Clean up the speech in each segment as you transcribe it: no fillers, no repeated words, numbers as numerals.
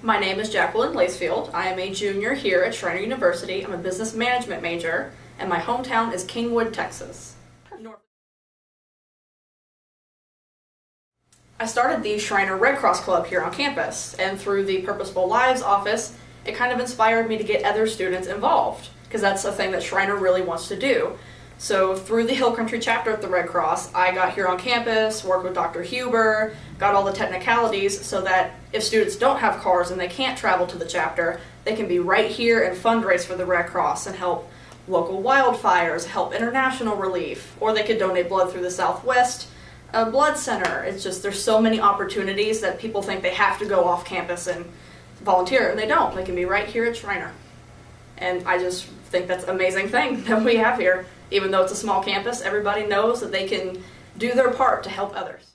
My name is Jacqueline Lacefield. I am a junior here at Schreiner University. I'm a business management major, and my hometown is Kingwood, Texas. I started the Schreiner Red Cross Club here on campus, and through the Purposeful Lives office, it kind of inspired me to get other students involved, because that's a thing that Schreiner really wants to do. So through the Hill Country chapter at the Red Cross, I got here on campus, worked with Dr. Huber, got all the technicalities so that if students don't have cars and they can't travel to the chapter, they can be right here and fundraise for the Red Cross and help local wildfires, help international relief, or they could donate blood through the Southwest Blood Center. It's just, there's so many opportunities that people think they have to go off campus and volunteer, and they don't. They can be right here at Schreiner. And I just think that's an amazing thing that we have here. Even though it's a small campus, everybody knows that they can do their part to help others.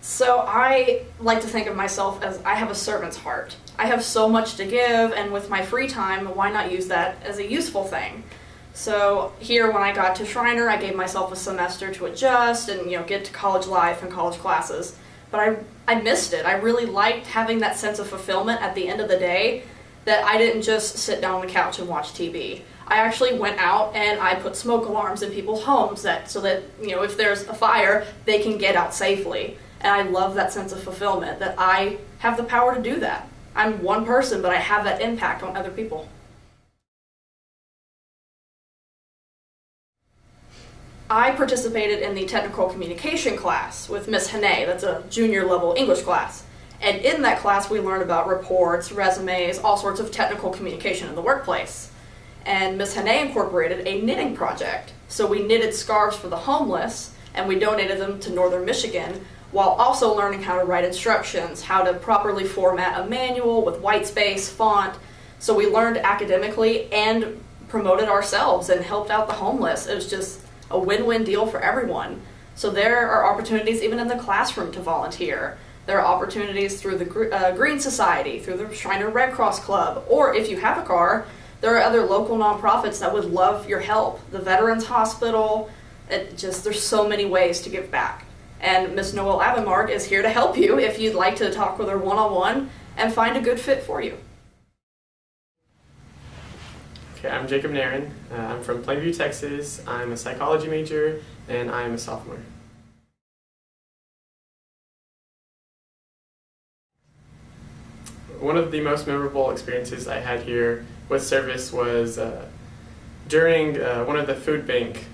So I like to think of myself as I have a servant's heart. I have so much to give, and with my free time, why not use that as a useful thing? So here, when I got to Schreiner, I gave myself a semester to adjust and get to college life and college classes. But I missed it. I really liked having that sense of fulfillment at the end of the day, that I didn't just sit down on the couch and watch TV. I actually went out and I put smoke alarms in people's homes so that if there's a fire, they can get out safely. And I love that sense of fulfillment, that I have the power to do that. I'm one person, but I have that impact on other people. I participated in the technical communication class with Miss Hene. That's a junior level English class. And in that class, we learned about reports, resumes, all sorts of technical communication in the workplace. And Ms. Hene incorporated a knitting project. So we knitted scarves for the homeless, and we donated them to Northern Michigan, while also learning how to write instructions, how to properly format a manual with white space, font. So we learned academically and promoted ourselves and helped out the homeless. It was just a win-win deal for everyone. So there are opportunities even in the classroom to volunteer. There are opportunities through the Green Society, through the Schreiner Red Cross Club, or if you have a car, there are other local nonprofits that would love your help. The Veterans Hospital, there's so many ways to give back. And Ms. Noelle Avonmark is here to help you if you'd like to talk with her one-on-one and find a good fit for you. Okay, I'm Jacob Nairn. I'm from Plainview, Texas. I'm a psychology major, and I'm a sophomore. One of the most memorable experiences I had here with service was during one of the food bank,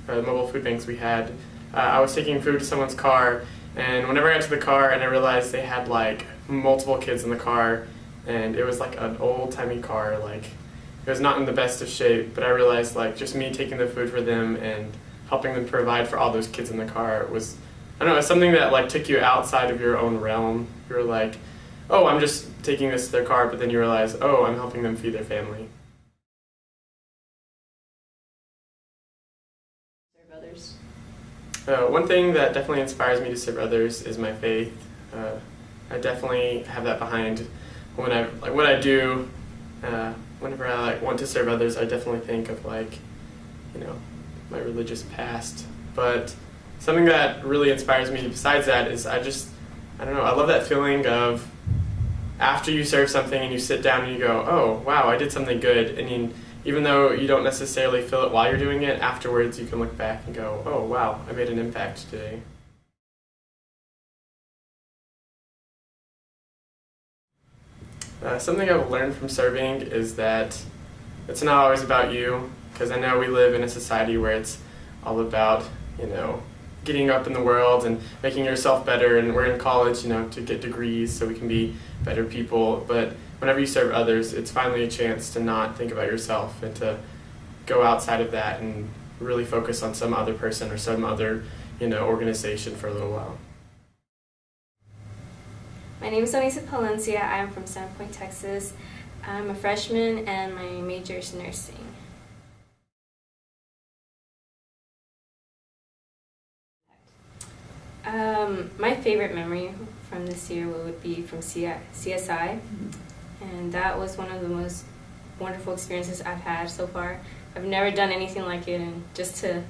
mobile food banks we had. I was taking food to someone's car, and whenever I got to the car and I realized they had like multiple kids in the car, and it was like an old-timey car, like it was not in the best of shape, but I realized like just me taking the food for them and helping them provide for all those kids in the car was, I don't know, it's something that like took you outside of your own realm. You were like, oh, I'm just taking this to their car, but then you realize, oh, I'm helping them feed their family. Serve others. One thing that definitely inspires me to serve others is my faith. I definitely have that behind what I do. Whenever I want to serve others, I definitely think of my religious past. But something that really inspires me besides that is I don't know, I love that feeling of after you serve something and you sit down and you go, oh, wow, I did something good. And even though you don't necessarily feel it while you're doing it, afterwards you can look back and go, oh, wow, I made an impact today. Something I've learned from serving is that it's not always about you, because I know we live in a society where it's all about, getting up in the world and making yourself better, and we're in college, to get degrees so we can be better people. But whenever you serve others, it's finally a chance to not think about yourself and to go outside of that and really focus on some other person or some other, organization for a little while. My name is Anissa Palencia. I'm from Sandpoint, Texas. I'm a freshman and my major is nursing. My favorite memory from this year would be from CSI, and that was one of the most wonderful experiences I've had so far. I've never done anything like it, and just to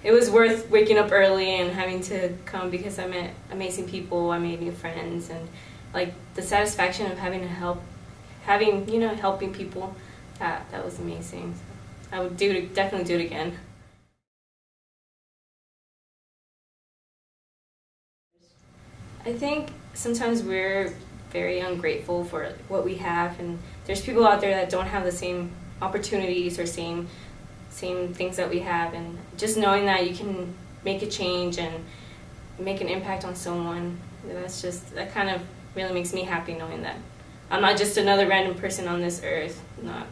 it was worth waking up early and having to come because I met amazing people. I made new friends, and like the satisfaction of having to helping people, that was amazing. So I would definitely do it again. I think sometimes we're very ungrateful for what we have, and there's people out there that don't have the same opportunities or same things that we have, and just knowing that you can make a change and make an impact on someone, that kind of really makes me happy, knowing that I'm not just another random person on this earth not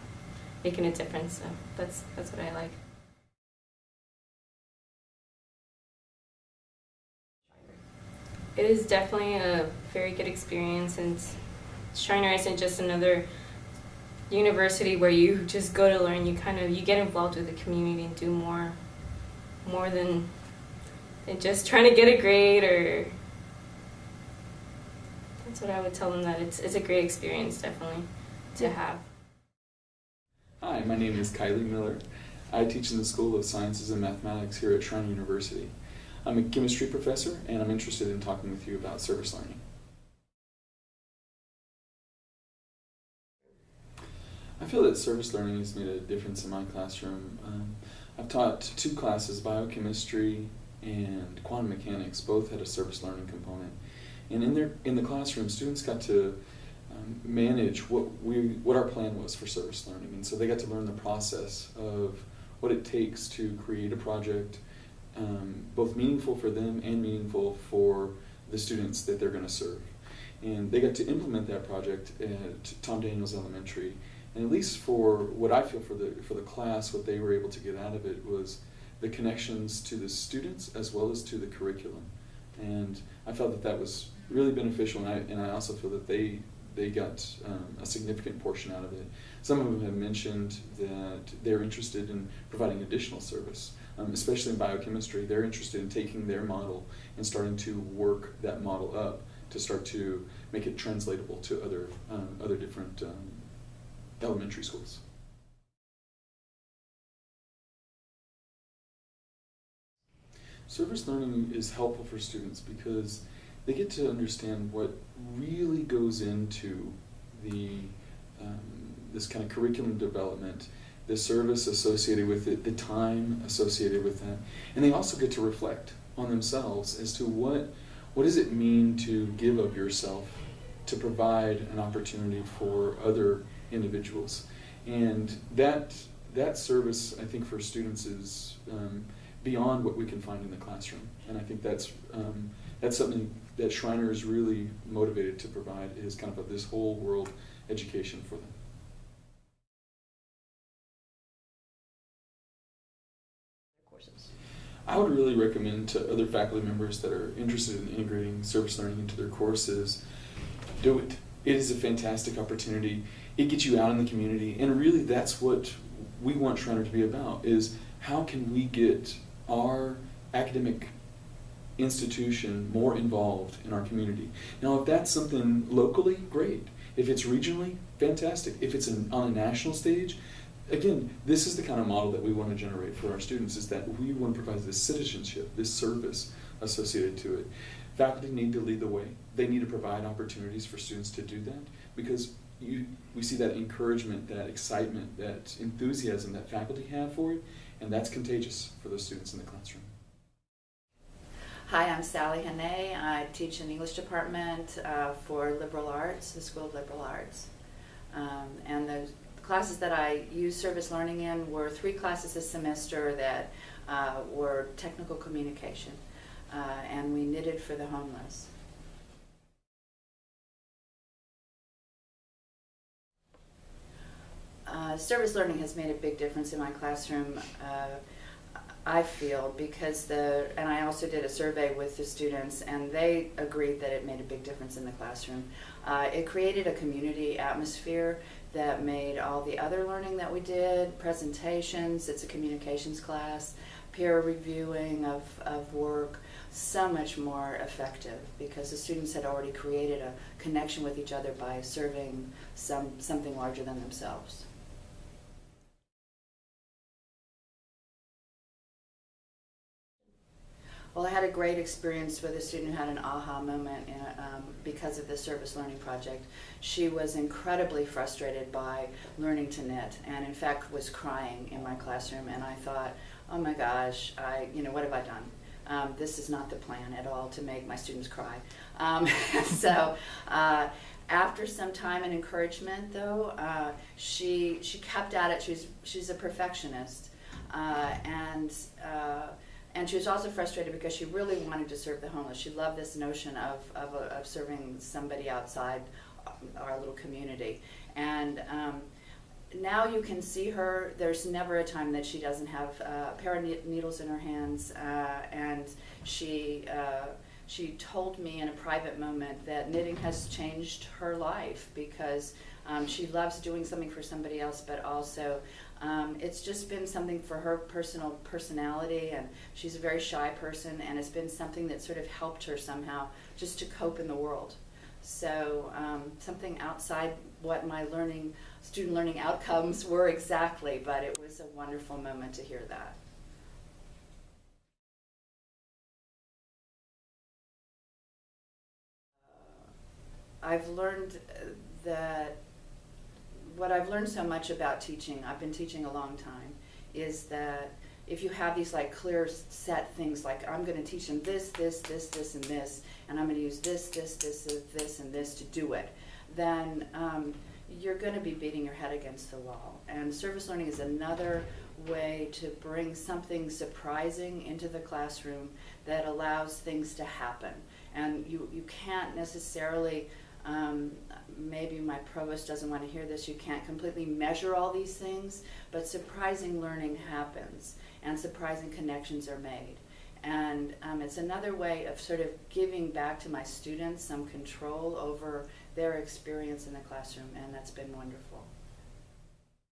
making a difference. So that's what I like. It is definitely a very good experience, and Schreiner isn't just another university where you just go to learn. You get involved with the community and do more than just trying to get a grade. Or that's what I would tell them, that it's a great experience definitely to have. Hi, my name is Kylie Miller. I teach in the School of Sciences and Mathematics here at Schreiner University. I'm a chemistry professor, and I'm interested in talking with you about service learning. I feel that service learning has made a difference in my classroom. I've taught 2 classes, biochemistry and quantum mechanics. Both had a service learning component. And in the classroom, students got to manage what our plan was for service learning. And so they got to learn the process of what it takes to create a project, both meaningful for them and meaningful for the students that they're going to serve. And they got to implement that project at Tom Daniels Elementary. And at least for what I feel for the class, what they were able to get out of it was the connections to the students as well as to the curriculum. And I felt that was really beneficial, and I also feel that they got a significant portion out of it. Some of them have mentioned that they're interested in providing additional service, especially in biochemistry. They're interested in taking their model and starting to work that model up to start to make it translatable to other different elementary schools. Service learning is helpful for students because they get to understand what really goes into this kind of curriculum development, the service associated with it, the time associated with that, and they also get to reflect on themselves as to what does it mean to give of yourself to provide an opportunity for other individuals. And that service, I think, for students is beyond what we can find in the classroom. And I think that's something that Schreiner is really motivated to provide, is kind of this whole world education for them. I would really recommend to other faculty members that are interested in integrating service learning into their courses, do it. It is a fantastic opportunity. It gets you out in the community, and really that's what we want Schreiner to be about, is how can we get our academic institution more involved in our community. Now, if that's something locally, great. If it's regionally, fantastic. If it's on a national stage, again, this is the kind of model that we want to generate for our students, is that we want to provide this citizenship, this service associated to it. Faculty need to lead the way. They need to provide opportunities for students to do that, because we see that encouragement, that excitement, that enthusiasm that faculty have for it, and that's contagious for those students in the classroom. Hi, I'm Sally Hannay. I teach in the English department for liberal arts, the School of Liberal Arts. And the classes that I used service learning in were 3 classes this semester that were technical communication. And we knitted for the homeless. Service learning has made a big difference in my classroom, I feel, because and I also did a survey with the students, and they agreed that it made a big difference in the classroom. It created a community atmosphere that made all the other learning that we did, presentations, it's a communications class, peer reviewing of work, so much more effective, because the students had already created a connection with each other by serving something larger than themselves. Well, I had a great experience with a student who had an aha moment because of the service learning project. She was incredibly frustrated by learning to knit, and in fact was crying in my classroom. And I thought, oh my gosh, what have I done? This is not the plan at all to make my students cry. So after some time and encouragement, though, she kept at it. She's a perfectionist, and she was also frustrated because she really wanted to serve the homeless. She loved this notion of serving somebody outside our little community. And now you can see her. There's never a time that she doesn't have a pair of needles in her hands. And she told me in a private moment that knitting has changed her life because she loves doing something for somebody else, but also it's just been something for her personal personality, and she's a very shy person, and it's been something that sort of helped her somehow just to cope in the world. So something outside what my student learning outcomes were exactly, but it was a wonderful moment to hear that. I've learned that what I've learned so much about teaching, I've been teaching a long time, is that if you have these like clear set things like I'm going to teach them this, this, this, this, and this, and I'm going to use this, this, this, this, and this to do it, then you're going to be beating your head against the wall. And service learning is another way to bring something surprising into the classroom that allows things to happen. And you can't necessarily, maybe my provost doesn't want to hear this, you can't completely measure all these things, but surprising learning happens and surprising connections are made. And it's another way of sort of giving back to my students some control over their experience in the classroom, and that's been wonderful.